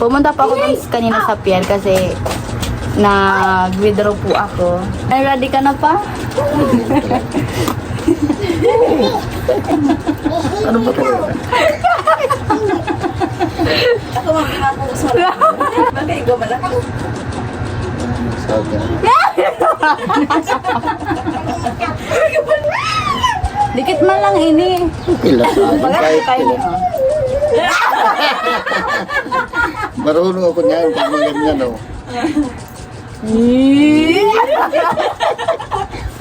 Pumunta pa ako dun kanina sa pier kasi nag-withdraw po ako. Ay, ready ka na pa? Ano ba ito? Ako makakapuso lang. Bakit ikaw malaki? Sabi. Dikit man lang ini. Okay lang sa akin. Kahit Kayo. marunong ako niyan. Pag may ganyan, oh.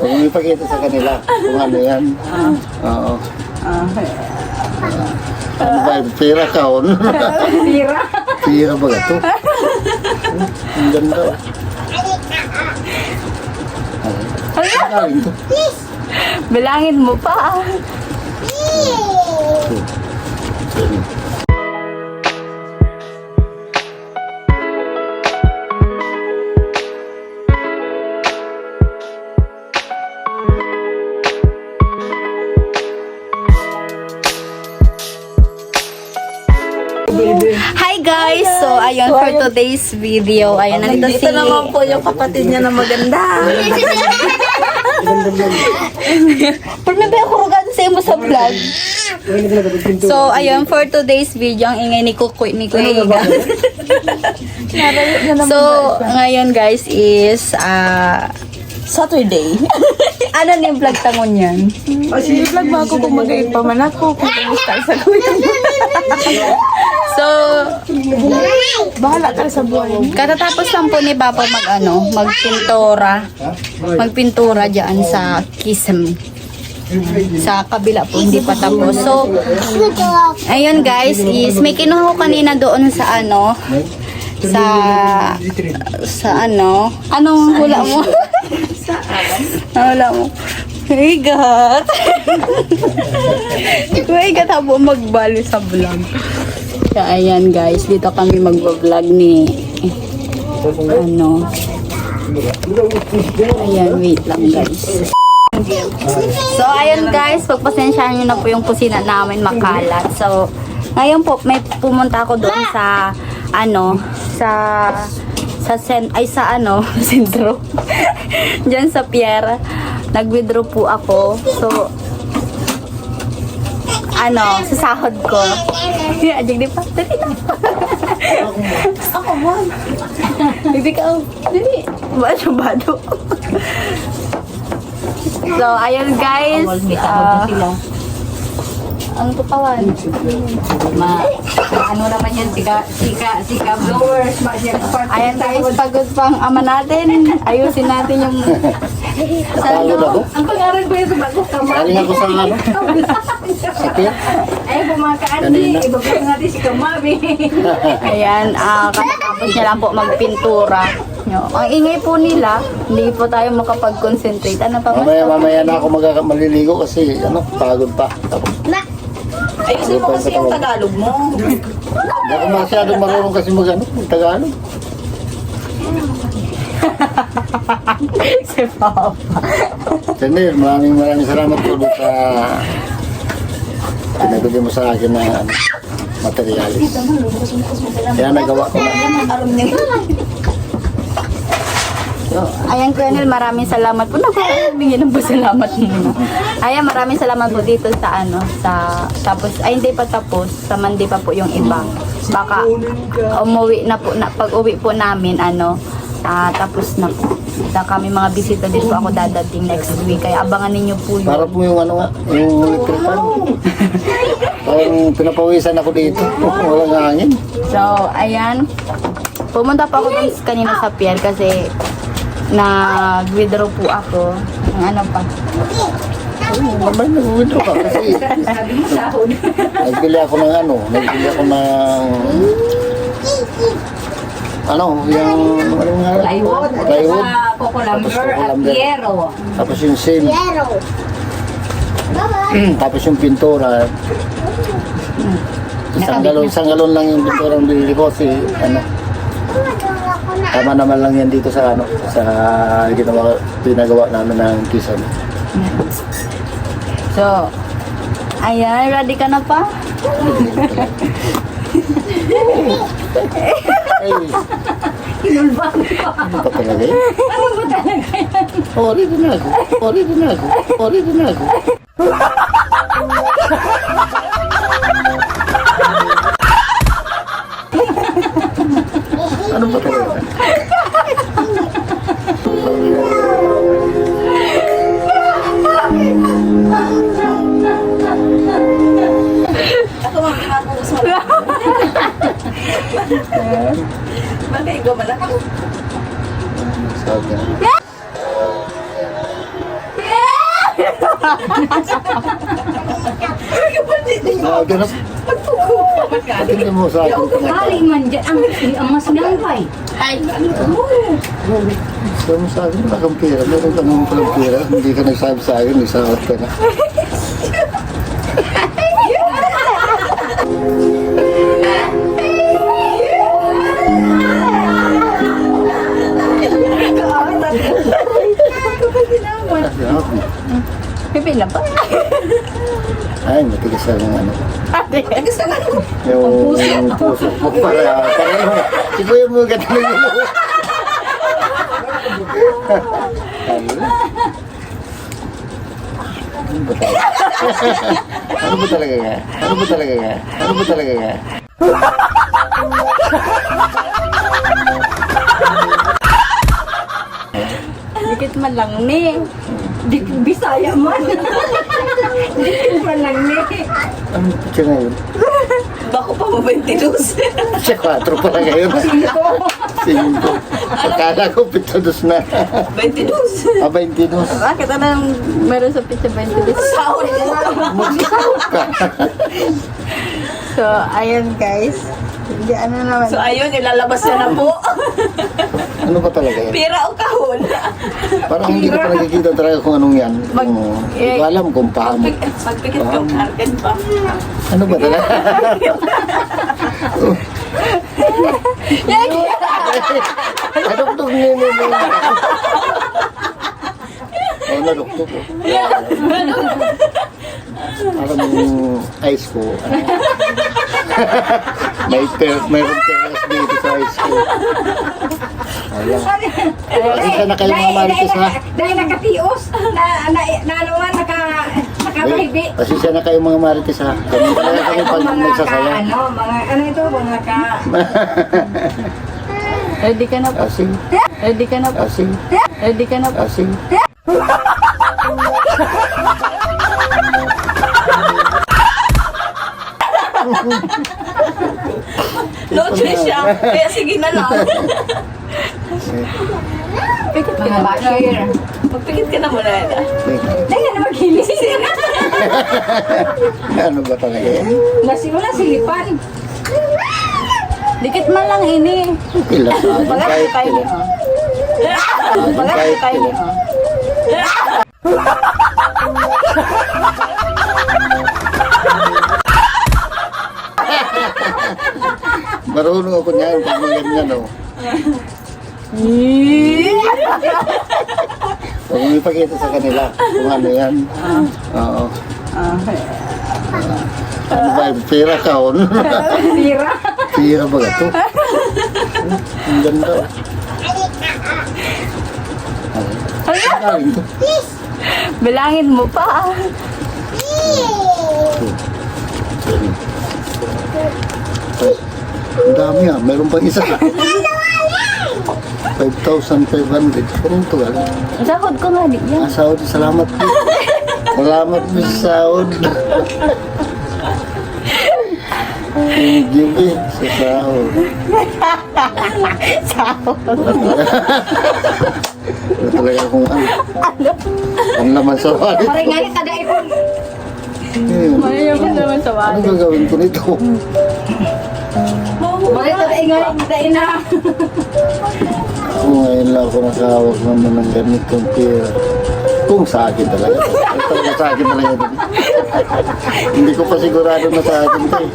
Huwag mo ipakita sa kanila kung ano yan. Oo. Ano ba? Pira ka, oh. Tira. Pira ba ito? Ang ganda. Ang galing to. Bilangin mo pa. Hi guys! So, ayun for today's video. Ayun, nandito si... Dito naman po yung kapatid niya na maganda. Pag nabi ako rugan sa mo sa vlog. So, ayun, for today's video, ang ingay ni Kukoy, ni Kuya Higa. So, ngayon guys is, Saturday. ano na yung vlog tangon yan? O sige, vlog mo ako kung mag-ipaman ako. Kung kumusta sa kuya mo. So, Bahala ka sa buhay. katatapos lang po ni Papa magpintura diyan sa Kisem. Sa kabila po, hindi pa tapos. So, ayun guys, is may kinuha ko kanina doon sa ano, sa ano, anong hula mo? Hula mo. Hey God! Hey God, habo magbali sa vlog. Kaya ayan guys, dito kami mag-vlog ni ano. Ayan, wait lang guys. So ayan guys, pagpasensyahan nyo na po yung kusina namin makalat. So ngayon po may pumunta ako doon sa ano, sa sentro. Diyan sa pier. Nag-withdraw po ako. So ano, sa sahod ko. Ajig di pa. Dali na. Ako mo. Hindi ka. Dali. Ba siya bado. So, ayun guys. Ang tutawan. Ano naman yan, sika blowers. Ayan guys, pagod pang ama natin. Ayusin natin yung Napagod ako. Ang pangalan ko yung sumagot ka ma. Galing ako sa ano? Sakit. Ay, bumakaan di. Ibabalik natin si Kamabi. ayan, katapos niya lang po magpintura. Ang ingay po nila, hindi po tayo makapag-concentrate. Ano pa ba? Mamaya na ako maliligo kasi ano, pagod pa. Tapos, Ayusin mo kasi yung Tagalog mo. hindi ako masyadong marunong kasi Tagalog. Si Papa. Sandil, maraming salamat po doon sa pinagod mo sa akin na materialis. Kaya nagawa ko na. So, ayan Colonel, maraming salamat po. Nagbigyan ng pasalamat muna. Ayan, maraming salamat po dito sa ano, tapos, ay hindi pa tapos, sa Monday pa po yung iba. Baka umuwi na po, pag uwi po namin, tapos na po. Kami mga bisita din po ako dadating next week. Kaya abangan ninyo po yun. Para po yung ano nga, yung electric fan. Parang pinapawisan ako dito. Walang hangin. So, ayan. Pumunta pa ako dun kanina sa pier kasi nag-withdraw po ako. Ng ano pa. Mamay nag-withdraw ka kasi Sabi mo sahod. nagbili ako ng yung Plywood. plywood. Coco lumber Coco at lumber. Piero. Tapos yung sim. Tapos yung pintura. Isang galon lang yung pintura ang binili ko kasi tama naman lang yan dito sa pinagawa namin ng Kisem. So, ayan. Ready ka na pa? Ay, Inulbang ko. ano ba talaga yun? Ano ba talaga yan? Ori din ako. Ori din ako. Ori din ako. Ano ba talaga? Ako makakakusa. Bakit ikaw man ako? Sabi. Naganap. Tingnan mo sa akin. Galing man dyan. Ang mas nangpay. Sabi mo sa akin, wala kang pera. Meron ka naman palang pera. Hindi ka nagsabi sa akin, isawat ka na. Pipila pa. Ay, matigas na ng ano. Gusto nga ako. Yung puso mo para ano. Si Kuya mo ganda na yun. Ano ba talaga nga? Ano ba talaga nga? Ano ba talaga nga? Dikit man lang ni. Bisaya man. Dikit man lang ni. Ano picture na yun? Bako pa mo 22. Siya 4 pala ngayon. 5. Akala ko 7 na. 22. 22. Bakit anong meron sa pizza 20 pesos? Sahod ko. Magsisahod ka. So, ayun guys. Hindi ano naman. So ayun, ilalabas na po. Ano ba talaga yan? Pira o kahon. Parang hindi ko pa nakikita talaga kung anong yan. Hindi ko alam kung paano. Pagpikit ka, market pa. Ano ba talaga? Naduktok niya niya. Oh, naduktok ko. Parang yung ice ko. Mayroon teras dito sa ice ko. Ayan. Pasensya na kayo mga marites ha. Dahil nakatios, nanuman, nakabahibi. Pasensya na kayo mga marites ha. Ganun talaga kami pag nagsasaya. Ano ito, mga ka... Ready ka na po. Asing, Ready ka na po. asing, Ready ka na po. asing. Lotre siya. Kaya sige na lang. Pikit ka Mga na. bashir. Magpikit ka na muna. Dahil na maghilis. Ano ba talaga yan? Nasimula silipan. Dikit man lang ini. Ilan sa akin Bagat kahit tayo. ilan. Bagat Kahit tayo. ilan. Marunong ako niyan pag may ganyan oh. Huwag mo ipakita sa kanila kung ano yan. Oo. Ano ba yung pera ka oh? Sira. Pera ba ito? Ang ganda oh. Ang galing to. Bilangin mo pa. Ang dami ah. Meron pang isa. 5,500. Parang ito ah. Sahod ko nga di yan. Sahod, salamat po. Salamat po sa sahod. Thank you eh, sa sahod. Sahod. Ito talaga kung ano. Ang naman sa wallet. Maringani kada ipon. Maya mo naman sa Ano wallet. gagawin ko nito? Bakit kada ingani kada ina. Ako ngayon lang ako nakahawak naman ng ganitong pera. Kung sa akin talaga. Ay, talaga sa akin talaga. Hindi ko pa sigurado na sa akin ito eh.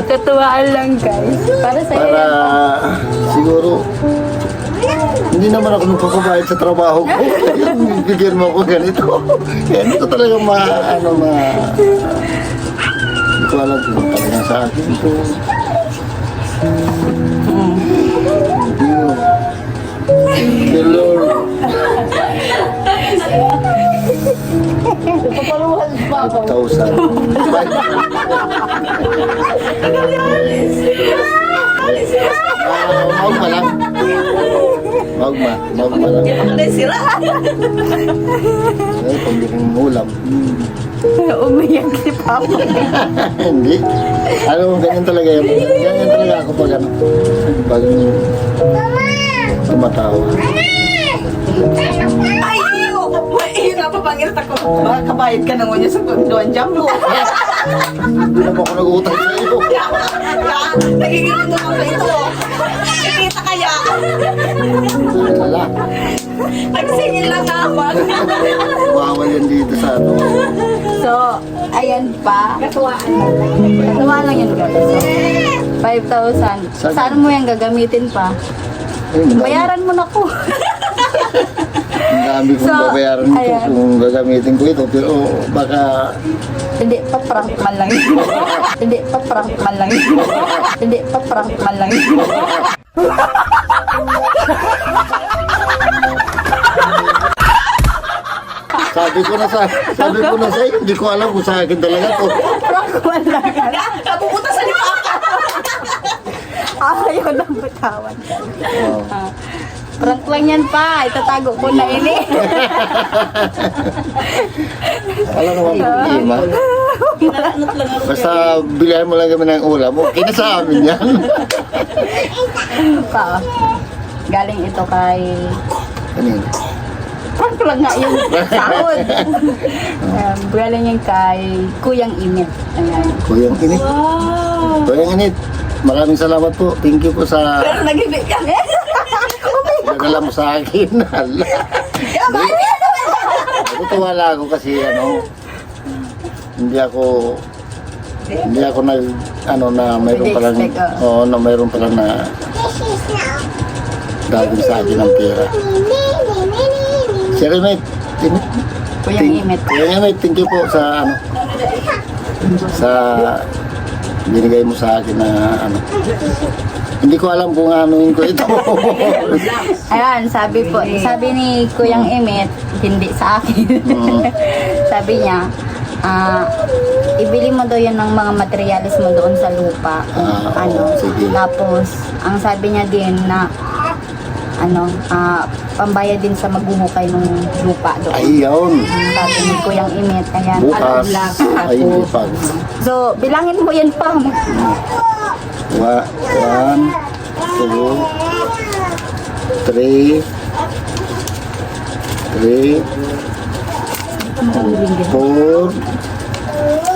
Katuwaan lang guys. Para sa Para siguro hindi naman ako nagpapabayad sa trabaho ko. Bigyan mo ako ganito. Kaya ito talaga ko alam kung talagang sa akin ito. Thank you, Lord. 5,000. Magma lang. Magma lang. Ay, pambiling ulam. Umiyak si Papa. Hindi. Ano, ganyan talaga yun. Ganyan talaga ako pag ano. Pag tumatawa. Ay, iyo! Iyo nga pa pangit ako. Makakabayad ka ng unya sa doon jumbo. Hindi naman ako nag-utang sa iyo. Nagiging ito ako ito. Nakikita kaya. Wala. Nagsingil lang naman. Bawal yan dito sa ano. So, ayan pa. Katuwaan. Katuwa lang yun guys. So, 5,000. Saan mo yan gagamitin pa? Ay, madami. Bayaran mo na ko. Ang dami kong So, babayaran nito ayan. kung gagamitin ko ito. Pero baka Hindi pa prank man lang yun. Hindi pa prank man lang yun. Hindi pa prank man lang yun. sabi ko na sa iyo, hindi ko alam kung sa akin talaga to. Prank man lang yan. Napupunta sa lipa. Ayaw lang bitawan. Oh. Prank lang yan pa. Itatago ko na ini. Alam naman problema. Kinalanot lang ako. Basta bilihan mo lang kami ng ulam. Okay na sa amin yan. Pa. Galing ito kay... Kanina. Prank lang nga yung sahod. Galing yan kay Kuyang Imit. Ayan. Kuyang Init. Kuyang Init. Maraming salamat po. Thank you po sa Pero nag-ibig ka. nagdala mo sa akin. Hala. Natutuwa lang ako kasi ano, hindi ako nag ano na mayroon pa lang Expect, na mayroon pa lang na daging sa akin ng pera. Sir Mate, Kuyang Imit. thank you po sa ano sa binigay mo sa akin na ano. Hindi ko alam kung anuin ko ito. Ayan, sabi ni Kuyang Imit, hindi sa akin. Sabi niya, ibili mo daw yan ng mga materialis mo doon sa lupa. Sige. Tapos, ang sabi niya din na, pambayad din sa maghuhukay ng lupa doon. Ayun. Sabi ni Kuyang Imit, ayan. Bukas. Ay, hindi pa. So, bilangin mo yan pa. 1, 2, 3, 4,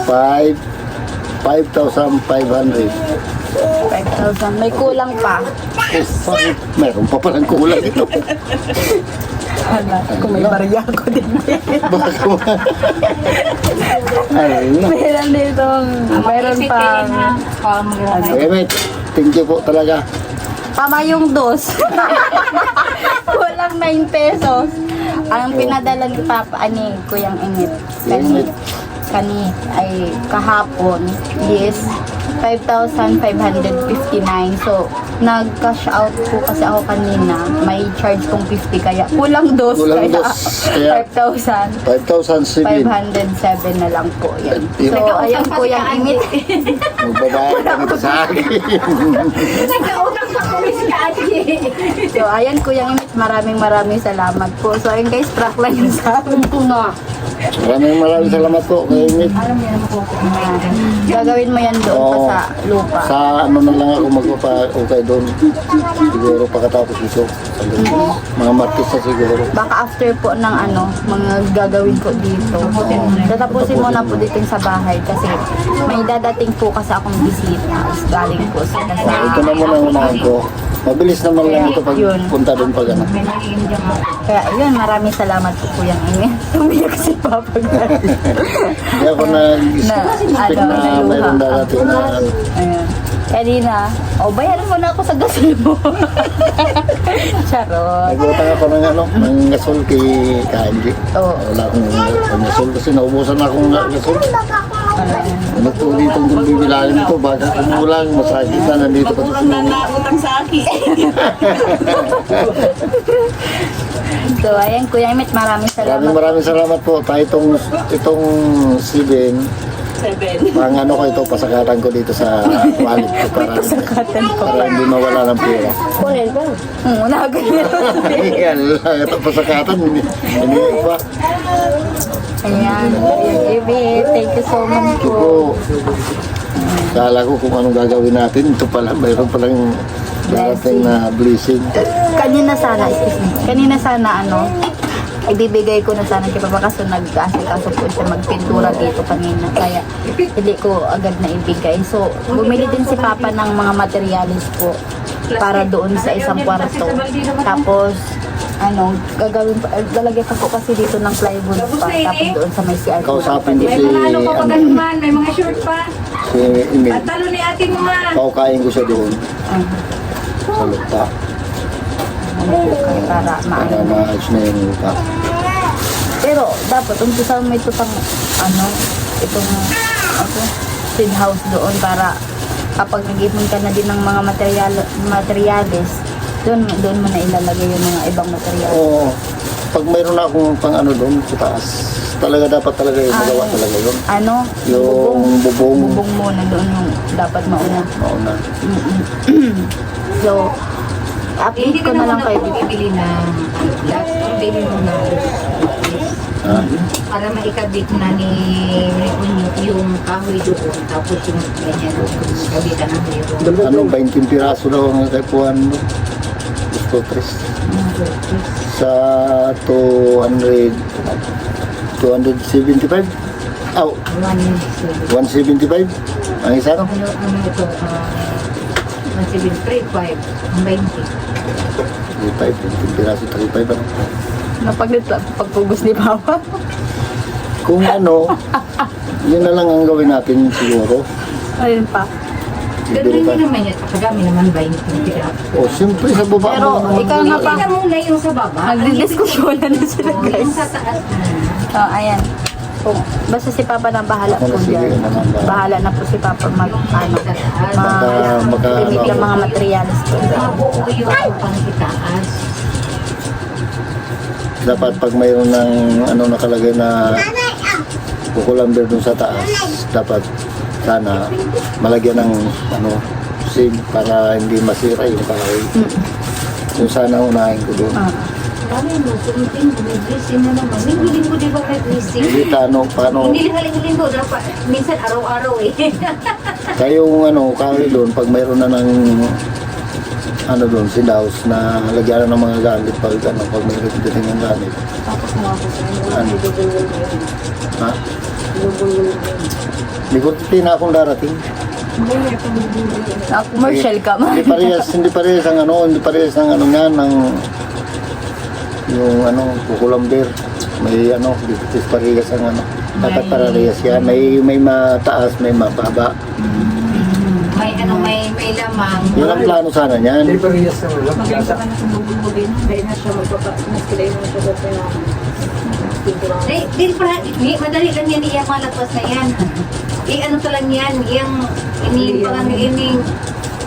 5, 5,500. 5,000. May kulang pa. Bakit? Meron pa palang kulang ito. Hala, kung may barya ako din. Baka ay, Meron ditong, mayroon pang, okay, mate. Thank you po talaga. tama yung dos. Kulang 9 pesos. Ang pinadala ni Papa, ni Kuyang Imit, kani ay kahapon is 5,559. So, nag-cash out po kasi ako kanina. May charge kong 50 kaya kulang dos. Kulang Kaya dos, kaya 5,507 5,007. na lang po yan. Yun. So, ayan Kuyang Imit. Magbabayad ka nito sa akin. Nagkautang pa kami si Ate. So, ayan Kuyang Imit, maraming salamat po. So, ayun guys, prank lang yung sa akin po na. Maraming salamat po kay Nick. Gagawin mo yan doon pa Oo. sa lupa. Sa ano na lang ako magpapa-okay doon. Siguro pagkatapos ito. Sa loob. Mga Martes na siguro. Baka after po ng mga gagawin ko dito. Tatapusin mo na po dito sa bahay kasi may dadating po kasi akong bisita. Galing po sa Ito na muna ang unahan ko. Mabilis naman lang ito pag Yun. punta doon pag ano. Kaya yun, maraming salamat po Kuyang Imit. Umiyak si Papa guys. Hindi ako nag-expect Na, na naluha mayroon darating na ano. Ayun. Kanina, bayaran mo na ako sa gasol mo. Charot. Nag-utang ako ng ano, ng gasol kay Kanji. Oo. Wala akong gasol kasi naubusan na akong gasol. Ano po dito kung bibilahin to, baka kumulang, masakit na, nandito pa Kulang na nautang sa akin. So, ayan, Kuya Emmet, maraming salamat. Maraming salamat po. Tayo itong Sibin, 7. pang ano ko ito, pasakatan ko dito sa wallet ko para hindi mawala ng pera. Kunin ba? Nakaganyan. Ayan lang, ito pasakatan, hindi pa. Ayan, Kuya Emmet, thank you so much Ito po. po, kala ko kung anong gagawin natin. Ito pala, mayroon palang darating na blessing. Kanina sana, excuse me, kanina sana ibibigay ko na sana kay Papa kaso nag-asikaso po siya magpintura dito kanina. Kaya hindi ko agad na ibigay. So, bumili din si Papa ng mga materialis po para doon sa isang kwarto. Tapos, gagawin pa, lalagay pa po kasi dito ng plywood pa. Tapos doon sa may CR. Kausapin ko May si, mga ano pa pag man, may mga short pa. si Emil. At talo ni ate mo nga. Paukain ko siya doon sa lupa Para para maano. maayos na yung lupa. Pero, dapat, umpisa mo ito pang, itong, seed house doon para kapag nag-ipon ka na din ng mga materials, doon mo na ilalagay yung mga ibang materials. Oo. Pag mayroon na akong pang ano doon sa taas, dapat talaga yung magawa talaga yun. Yung bubong. Bubong muna doon yung dapat mauna. Mauna. So, update ko na lang kayo dito. bibili na last bibili mo na Ha? para maikabit na ni yung kahoy doon tapos yung ganyan kabitan ng mayroon. Ano, 20 piraso daw ang kaipuan mo. Gusto 3. Sa 275? Oh, 175? Ang isa no? Ano ito? 173.5 ang 20. 35, 20 piraso, 35 ano? Pagpugos ni Papa. Kung ano, yun na lang ang gawin natin siguro. Ayun pa. Ganun Bibili ka. din naman yun. Kagami naman 20. O, siyempre sa baba Pero, mo. ikaw nga pa. Tingnan muna yung sa baba. Nagdidiskusyon na sila, Yung guys. sa taas. Ayan. Basta si Papa na bahala po Sige, dyan. naman ba? Bahala na po si Papa limit ng mga materials po. Mabuo yung pangkitaas. Dapat pag mayroon ng ano nakalagay na kukulamber dun sa taas, dapat sana malagyan ng ano sim para hindi masira yung kahoy. Yung sana unahin ko doon. Dami mo, sumitin, bumiblisin na naman. Hindi mo di ba may blessing? Hindi paano Hindi linggo, dapat. Minsan araw-araw eh. kayong ano kahoy doon pag mayroon na ng ano doon si Daos na lagyan ng mga gamit pag may dating ng gamit. Ano? Ha? Hindi ko tina akong darating. Commercial ka man. Hindi parehas ang ano niyan ng yung ano kukulamber. May ano, di parehas ang ano. Dapat parehas yan. May mataas, may mababa. May lamang. Yun ang plano sana niyan. Din pala, madali lang yan iyang malapas na yan. Ano to lang yan, iyang ining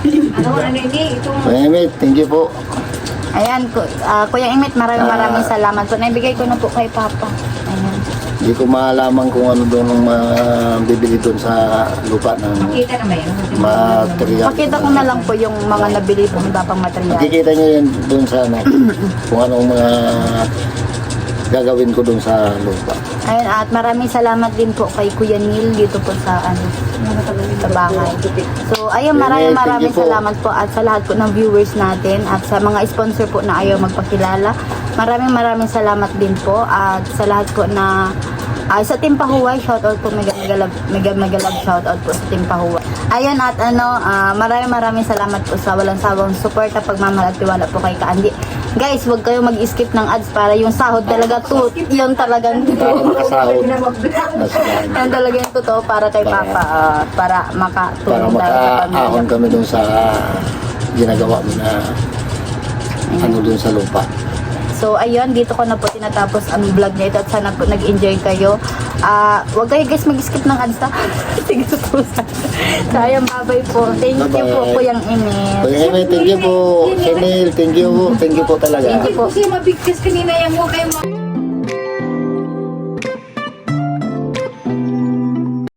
itong Emmet, thank you po. Ayan, Kuya Emmet, maraming salamat po. Naibigay ko na po kay Papa. Ayan. Hindi ko maalaman kung ano doon ang bibili doon sa lupa ng makita na ba yun? material. Pakita ko na lang po yung mga nabili pong dapang material. Makikita niyo yan doon sa ano, kung anong mga gagawin ko doon sa lupa. Ayun, at maraming salamat din po kay Kuya Neil dito po sa sa bahay. So, ayun, maraming Thank you po. salamat po at sa lahat po ng viewers natin at sa mga sponsor po na ayaw magpakilala. Maraming salamat din po at sa lahat po na sa Team Pahuway, shoutout po, mega love shoutout po sa Team Pahuway. Ayun, at maraming salamat po sa walang sawang suporta, pagmamahal at tiwala po kay Kaandi. Guys, huwag kayo mag-skip ng ads para yung sahod talaga yun talagang Para makasahod. yan talaga yung totoo para kay Papa, para Para makatulong tayo sa pamilya. makaahon kami doon sa ginagawa mo na ano doon sa lupa. So, ayun, dito ko na po tinatapos ang vlog na ito at sana po nag-enjoy kayo. Wag kayo guys mag-skip ng ads ha. Sige po. So, ayan, bye-bye po. Thank you po, Bye-bye. Kuyang Emil. Kuya Emil, thank you po. Chanel, thank you po talaga. Thank you po. Kasi mabigkas kanina yung huwag kayo